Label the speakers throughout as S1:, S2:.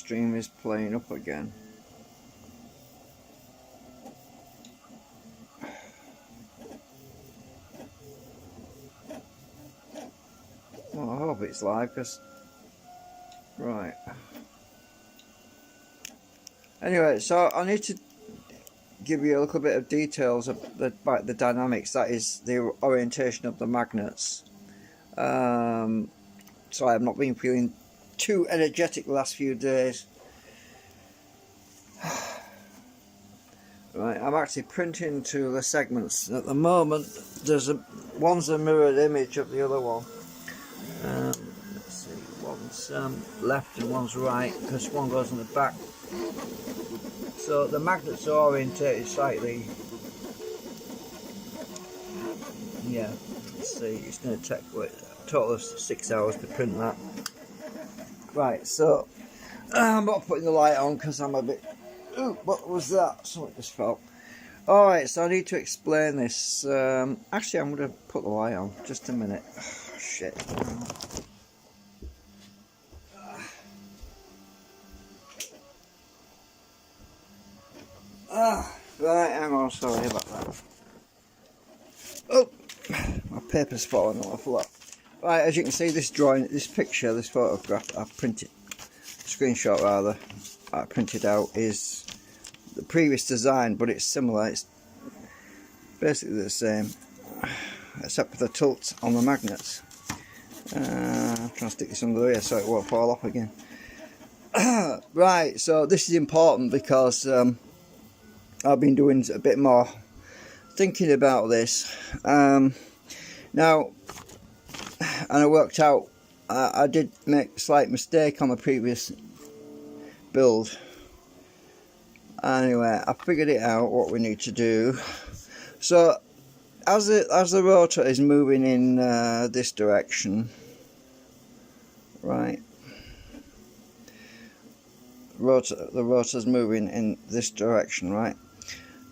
S1: stream is playing up again. Well, I hope it's live, because... Right. Anyway, so I need to give you a little bit of details about the dynamics, that is the orientation of the magnets. So I've not been feeling too energetic the last few days. Right, I'm actually printing to the segments at the moment. One's a mirrored image of the other one. Let's see, one's left and one's right, because one goes in the back. So the magnets are orientated slightly. Yeah, let's see, it's going to take a total of 6 hours to print that. Right, so I'm not putting the light on because I'm a bit... Ooh, what was that? Something just fell. Alright, so I need to explain this. Actually, I'm going to put the light on. Just a minute. Oh, shit. Right, hang on, sorry about that. Oh, my paper's falling on the floor. Right, as you can see, this drawing, this picture, this photograph I've printed, screenshot rather, I printed out is the previous design, but it's similar. It's basically the same, except for the tilt on the magnets. I'm trying to stick this under here so it won't fall off again. Right, so this is important because I've been doing a bit more thinking about this. Now, and I worked out, I did make a slight mistake on the previous build. Anyway, I figured it out what we need to do. So as the rotor is moving in this direction, right, the rotor's moving in this direction, right.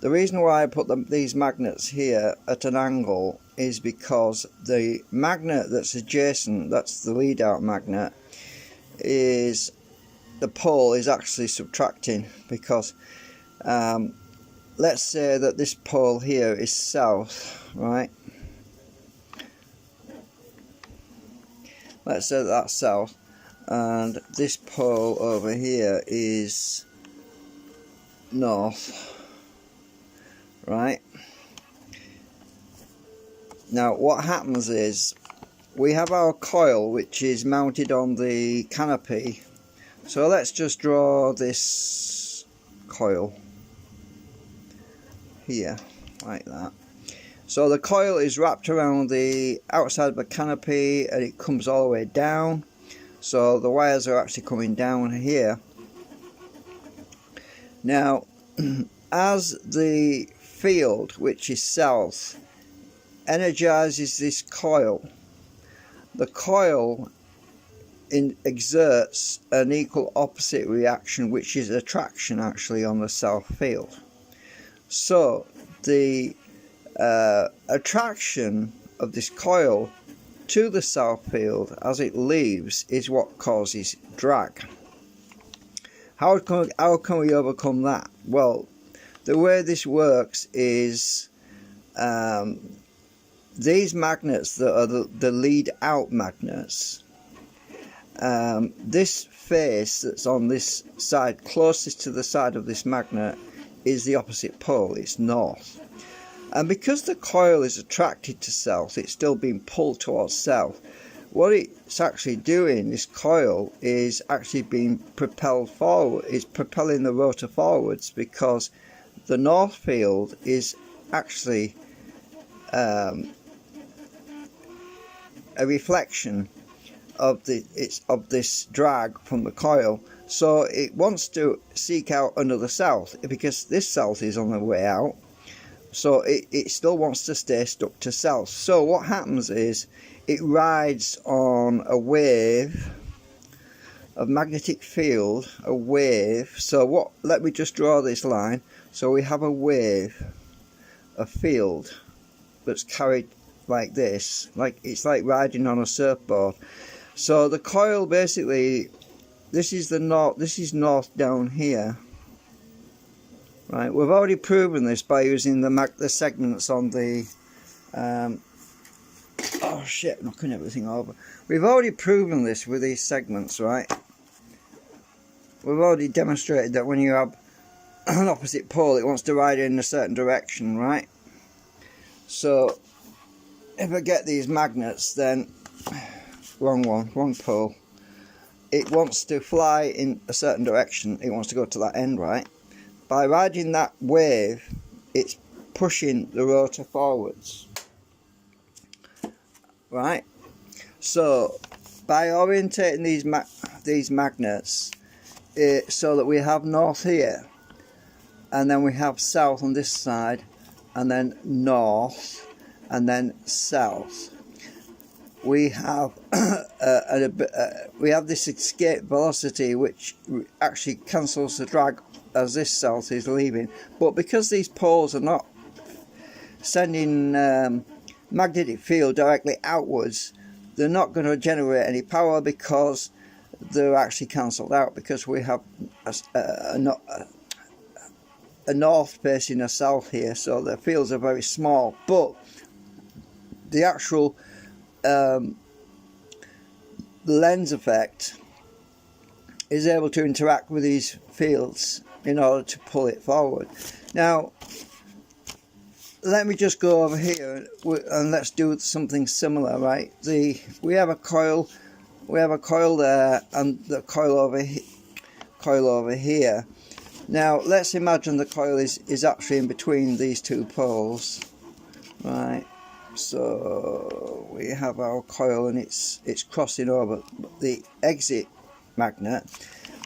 S1: The reason why I put these magnets here at an angle is because the magnet that's adjacent, that's the lead out magnet, is the pole is actually subtracting, because let's say that this pole here is south, right? Let's say that's south, and this pole over here is north, right? Now what happens is we have our coil which is mounted on the canopy. So let's just draw this coil here like that. So the coil is wrapped around the outside of the canopy and it comes all the way down. So the wires are actually coming down here. Now as the field, which is south, energizes this coil, the coil exerts an equal opposite reaction, which is attraction actually on the south field. So the attraction of this coil to the south field as it leaves is what causes drag. How can we overcome that? Well, the way this works is these magnets that are the lead out magnets, this face that's on this side closest to the side of this magnet is the opposite pole, it's north. And because the coil is attracted to south, it's still being pulled towards south. What it's actually doing, this coil, is actually being propelled forward, it's propelling the rotor forwards, because the north field is actually a reflection of this drag from the coil. So it wants to seek out another south, because this south is on the way out. So it still wants to stay stuck to south. So what happens is it rides on a wave of magnetic field, a wave. So let me just draw this line. So we have a wave, a field that's carried like this, like it's like riding on a surfboard. So the coil basically this is the north, this is north down here. Right, we've already proven this by using the segments on the oh shit, knocking everything over. We've already proven this with these segments, right? We've already demonstrated that when you have an opposite pole, it wants to ride in a certain direction, right? So if I get these magnets, then wrong pole. It wants to fly in a certain direction. It wants to go to that end, right? By riding that wave, it's pushing the rotor forwards, right? So by orientating these magnets so that we have north here, and then we have south on this side, and then north, and then south, we have we have this escape velocity which actually cancels the drag as this south is leaving. But because these poles are not sending magnetic field directly outwards, they're not going to generate any power because they're actually cancelled out, because we have a north facing a south here, so the fields are very small. But the actual lens effect is able to interact with these fields in order to pull it forward. Now let me just go over here and let's do something similar, right? We have a coil there, and the coil over here. Now let's imagine the coil is actually in between these two poles, right? So we have our coil, and it's crossing over the exit magnet,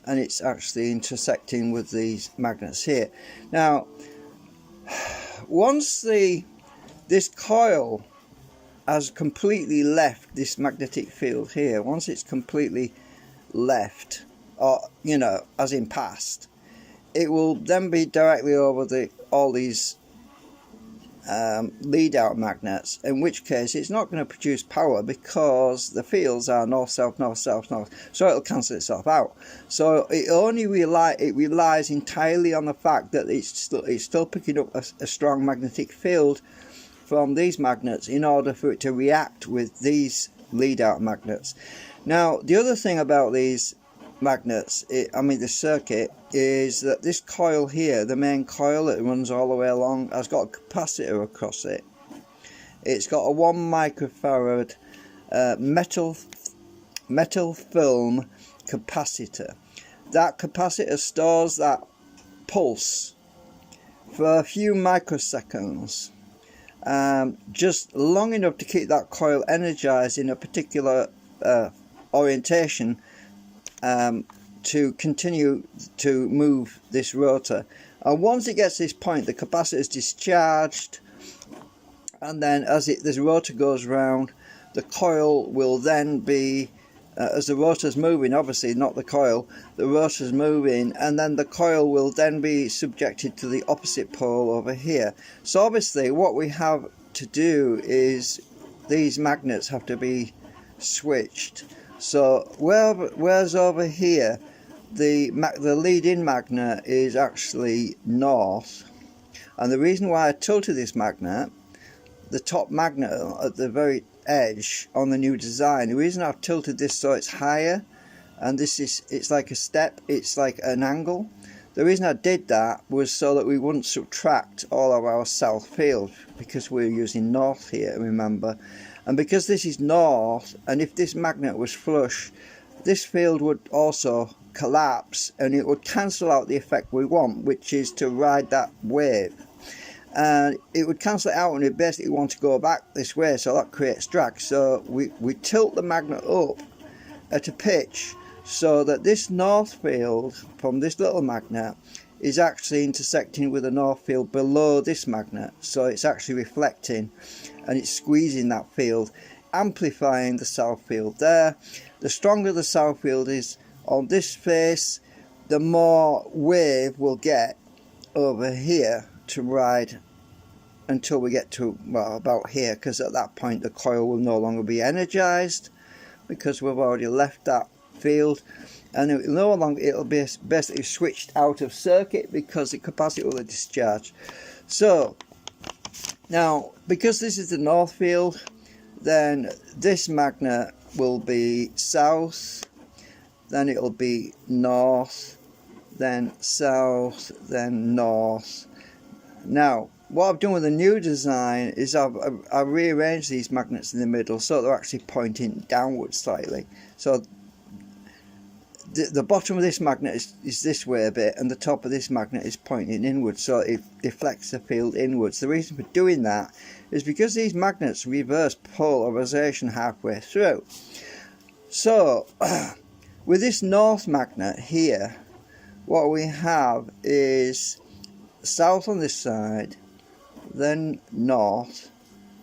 S1: and it's actually intersecting with these magnets here. Now once this coil has completely left this magnetic field here, once it's completely left, or you know, as in past, it will then be directly over all these lead out magnets, in which case it's not going to produce power because the fields are north south north south north, so it'll cancel itself out. So it only relies entirely on the fact that it's still picking up a strong magnetic field from these magnets in order for it to react with these lead out magnets. Now the other thing about these magnets, the circuit, is that this coil here, the main coil that runs all the way along, has got a capacitor across it. It's got a 1 microfarad metal film capacitor. That capacitor stores that pulse for a few microseconds, just long enough to keep that coil energized in a particular orientation, to continue to move this rotor. And once it gets this point, the capacitor is discharged, and then as this rotor goes round, the coil will then be, as the rotor's moving, obviously not the coil, the rotor's moving, and then the coil will then be subjected to the opposite pole over here. So obviously what we have to do is these magnets have to be switched. So whereas over here the lead-in magnet is actually north, and the reason why I tilted this magnet, the top magnet at the very edge on the new design, the reason I've tilted this so it's higher, and it's like a step, it's like an angle. The reason I did that was so that we wouldn't subtract all of our south field, because we're using north here, remember. And because this is north, and if this magnet was flush, this field would also collapse, and it would cancel out the effect we want, which is to ride that wave. And it would cancel it out, and it basically want to go back this way, so that creates drag. So we tilt the magnet up at a pitch so that this north field from this little magnet is actually intersecting with the north field below this magnet, so it's actually reflecting and it's squeezing that field, amplifying the south field there. The stronger the south field is on this face, the more wave we'll get over here to ride until we get to, well, about here, because at that point the coil will no longer be energized because we've already left that field. and it'll be basically switched out of circuit because the capacitor will discharge. So now, because this is the north field, then this magnet will be south, then it'll be north, then south, then north. Now, what I've done with the new design is I've rearranged these magnets in the middle so they're actually pointing downwards slightly. So the bottom of this magnet is this way a bit, and the top of this magnet is pointing inwards, so it deflects the field inwards. The reason for doing that is because these magnets reverse polarization halfway through. So with this north magnet here, what we have is south on this side, then north,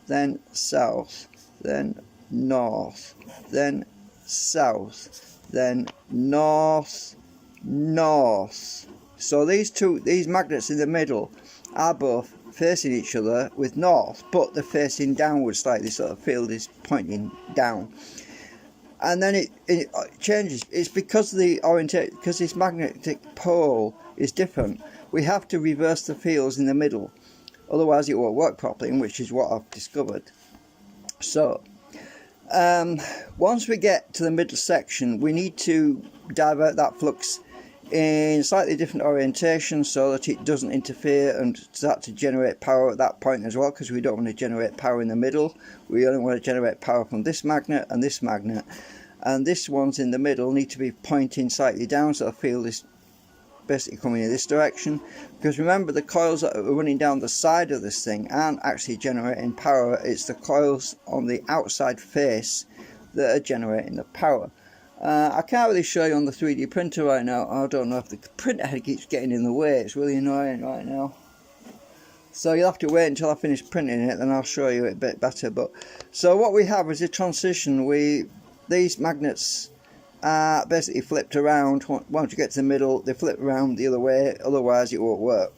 S1: then south, then north, then south, then north, north. So these magnets in the middle are both facing each other with north, but they're facing downwards slightly, so the field is pointing down. And then it changes. It's because because this magnetic pole is different. We have to reverse the fields in the middle, otherwise it won't work properly, which is what I've discovered. So once we get to the middle section, we need to divert that flux in slightly different orientation so that it doesn't interfere and start to generate power at that point as well, because we don't want to generate power in the middle. We only want to generate power from this magnet, and this one's in the middle need to be pointing slightly down, so the field is basically coming in this direction. Because remember, the coils that are running down the side of this thing aren't actually generating power, it's the coils on the outside face that are generating the power. I can't really show you on the 3D printer right now. I don't know if the printer head keeps getting in the way. It's really annoying right now. So you'll have to wait until I finish printing it, then I'll show you it a bit better. But so what we have is a transition. These magnets are basically flipped around. Once you get to the middle, they flip around the other way, otherwise it won't work.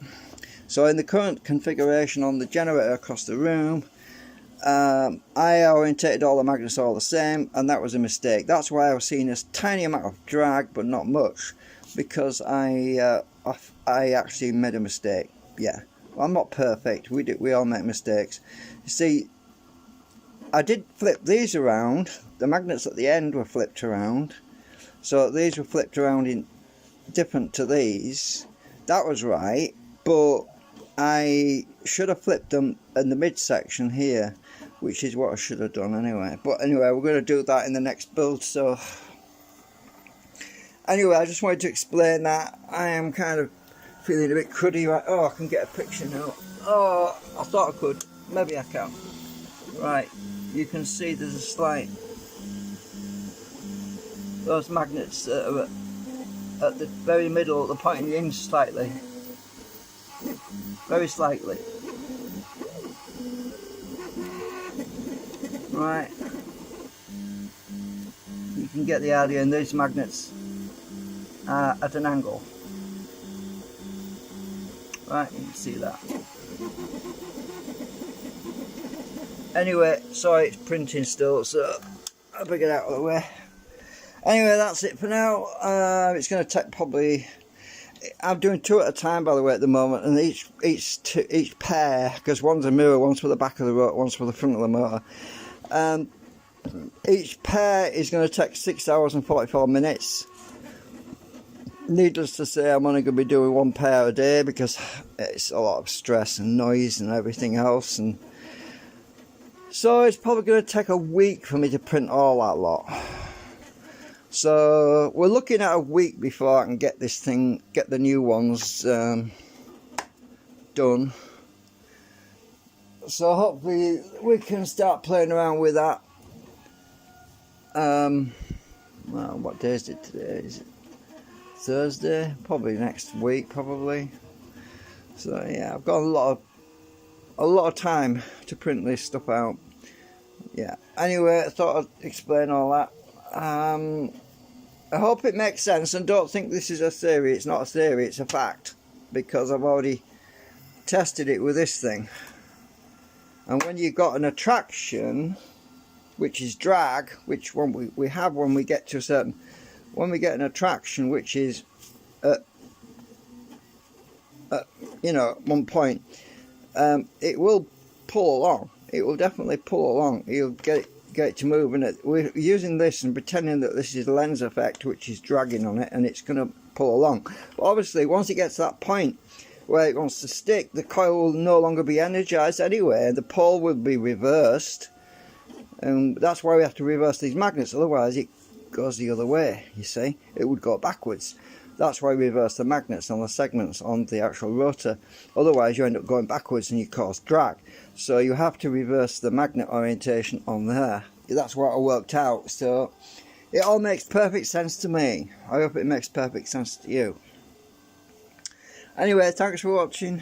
S1: So in the current configuration on the generator across the room, I orientated all the magnets all the same, and that was a mistake. That's why I was seeing this tiny amount of drag, but not much, because I actually made a mistake. Yeah, well, I'm not perfect. We all make mistakes. You see, I did flip these around. The magnets at the end were flipped around, so these were flipped around in different to these. That was right, but I should have flipped them in the midsection here, which is what I should have done anyway. But anyway, we're going to do that in the next build. So anyway, I just wanted to explain that. I am kind of feeling a bit cruddy right. Oh, I can get a picture now. Oh, I thought I could. Maybe I can. Right, you can see there's a slight, those magnets that are at the very middle, they're pointing in slightly, very slightly. Right, you can get the idea, and these magnets are at an angle. Right, you can see that. Anyway, sorry, it's printing still, so I'll bring it out of the way. Anyway, that's it for now. It's going to take probably, I'm doing 2 at a time, by the way, at the moment, and each pair, because one's a mirror, one's for the back of the rotor, one's for the front of the motor. Each pair is going to take 6 hours and 44 minutes. Needless to say, I'm only going to be doing 1 pair a day because it's a lot of stress and noise and everything else, and so it's probably going to take a week for me to print all that lot. So we're looking at a week before I can get this thing, get the new ones done. So hopefully we can start playing around with that. Well, what day is it today? Is it Thursday? Probably next week, probably. So yeah, I've got a lot of time to print this stuff out. Yeah. Anyway, I thought I'd explain all that. I hope it makes sense, and don't think this is a theory. It's not a theory, it's a fact, because I've already tested it with this thing. And when you've got an attraction, which is drag, which one we have when we get to a certain when we get an attraction which is at you know, at one point, it will pull along. It will definitely pull along. You'll get it to move, and we're using this and pretending that this is a lens effect which is dragging on it, and it's going to pull along. But obviously once it gets to that point where it wants to stick, the coil will no longer be energized anyway, the pole will be reversed, and that's why we have to reverse these magnets, otherwise it goes the other way, you see. It would go backwards. That's why we reverse the magnets on the segments on the actual rotor, otherwise you end up going backwards and you cause drag. So you have to reverse the magnet orientation on there. That's what I worked out, so it all makes perfect sense to me. I hope it makes perfect sense to you. Anyway, thanks for watching.